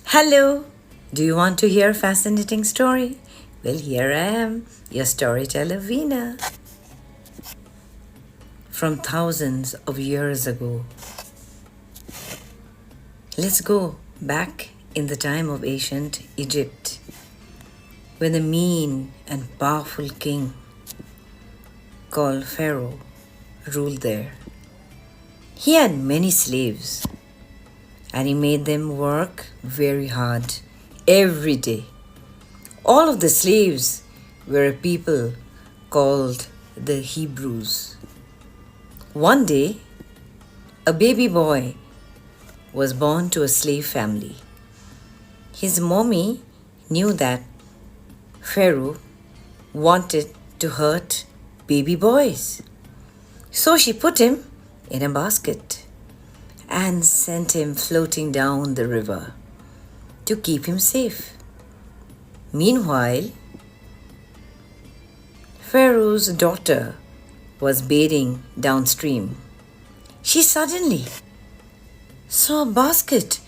Hello! Do you want to hear a fascinating story? Well, here I am, your storyteller Veena. From thousands of years ago. Let's go back in the time of ancient Egypt, when a mean and powerful king called Pharaoh ruled there. He had many slaves and he made them work very hard every day. All of the slaves were a people called the Hebrews. One day, a baby boy was born to a slave family. His mommy knew that Pharaoh wanted to hurt baby boys. So she put him in a basket and sent him floating down the river to keep him safe. Meanwhile, Pharaoh's daughter was bathing downstream. She suddenly saw a basket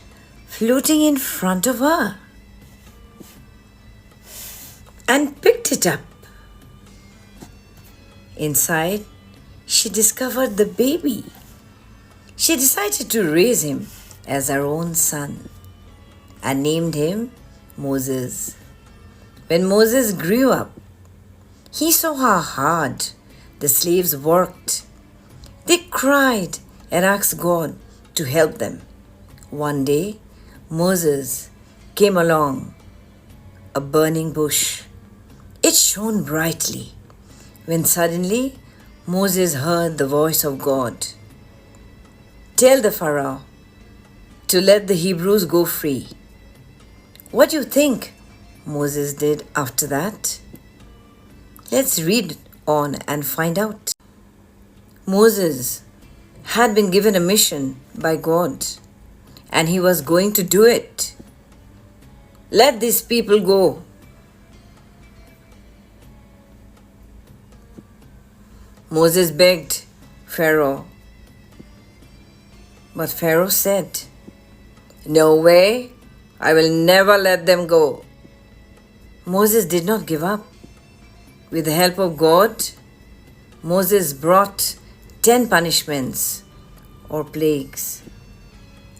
floating in front of her and picked it up. Inside, she discovered the baby. She decided to raise him as her own son and named him Moses. When Moses grew up, he saw how hard the slaves worked. They cried and asked God to help them. One day, Moses came along a burning bush. It shone brightly when suddenly Moses heard the voice of God. Tell the Pharaoh to let the Hebrews go free. What do you think Moses did after that? Let's read on and find out. Moses had been given a mission by God and he was going to do it. Let these people go. Moses begged Pharaoh, but Pharaoh said, "No way, I will never let them go." Moses did not give up. With the help of God, Moses brought 10 punishments or plagues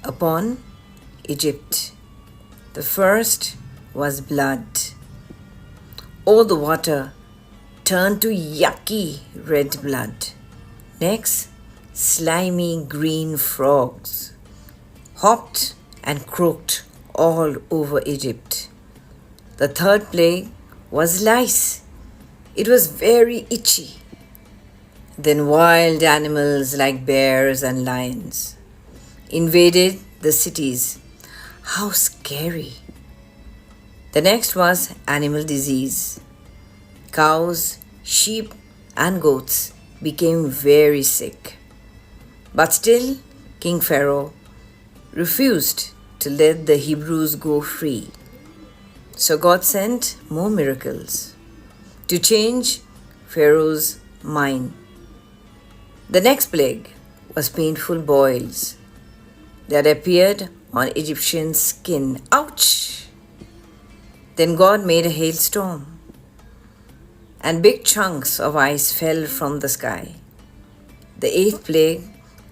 upon Egypt. The first was blood. All the water turned to yucky red blood. Next, slimy green frogs hopped and croaked all over Egypt. The third plague was lice. It was very itchy. Then wild animals like bears and lions invaded the cities. How scary! The next was animal disease. Cows, sheep, and goats became very sick. But still, King Pharaoh refused to let the Hebrews go free. So God sent more miracles to change Pharaoh's mind. The next plague was painful boils that appeared on Egyptian skin. Ouch! Then God made a hailstorm, and big chunks of ice fell from the sky. The eighth plague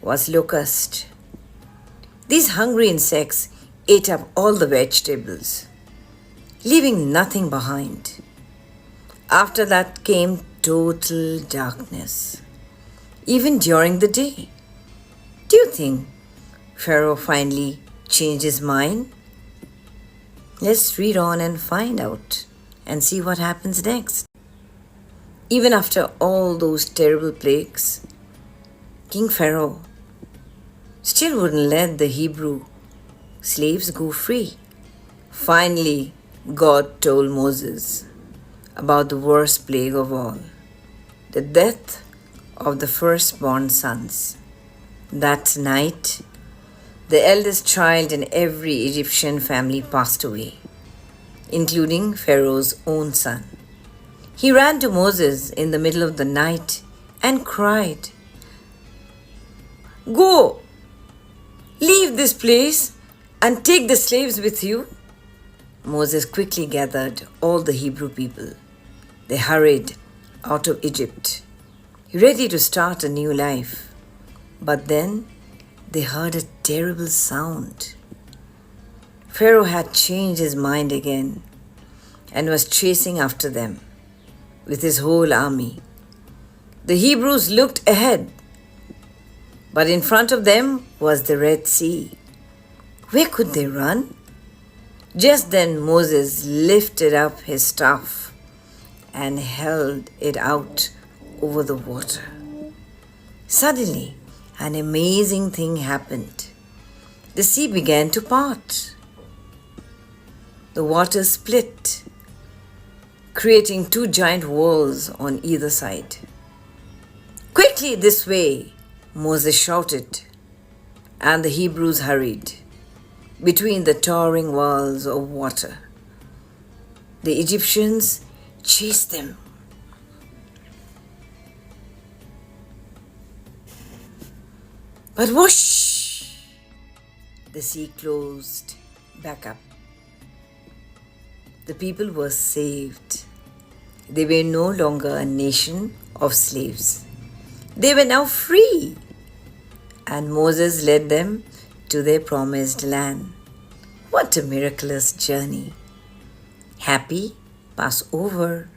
was locust. These hungry insects ate up all the vegetables, leaving nothing behind. After that came total darkness, even during the day. Do you think Pharaoh finally changed his mind? Let's read on and find out and see what happens next. Even after all those terrible plagues, King Pharaoh still wouldn't let the Hebrew slaves go free. Finally, God told Moses about the worst plague of all, the death of the firstborn sons. That night, the eldest child in every Egyptian family passed away, including Pharaoh's own son. He ran to Moses in the middle of the night and cried, "Go! Leave this place and take the slaves with you. Moses quickly gathered all the Hebrew people. They hurried out of Egypt, ready to start a new life. But then they heard a terrible sound. Pharaoh had changed his mind again and was chasing after them with his whole army. The Hebrews looked ahead, but in front of them was the Red Sea. Where could they run? Just then Moses lifted up his staff and held it out over the water. Suddenly, an amazing thing happened. The sea began to part. The water split, creating two giant walls on either side. "Quickly this way," Moses shouted, and the Hebrews hurried between the towering walls of water. The Egyptians chased them. But whoosh! The sea closed back up. The people were saved. They were no longer a nation of slaves. They were now free. And Moses led them to their promised land. What a miraculous journey! Happy Passover!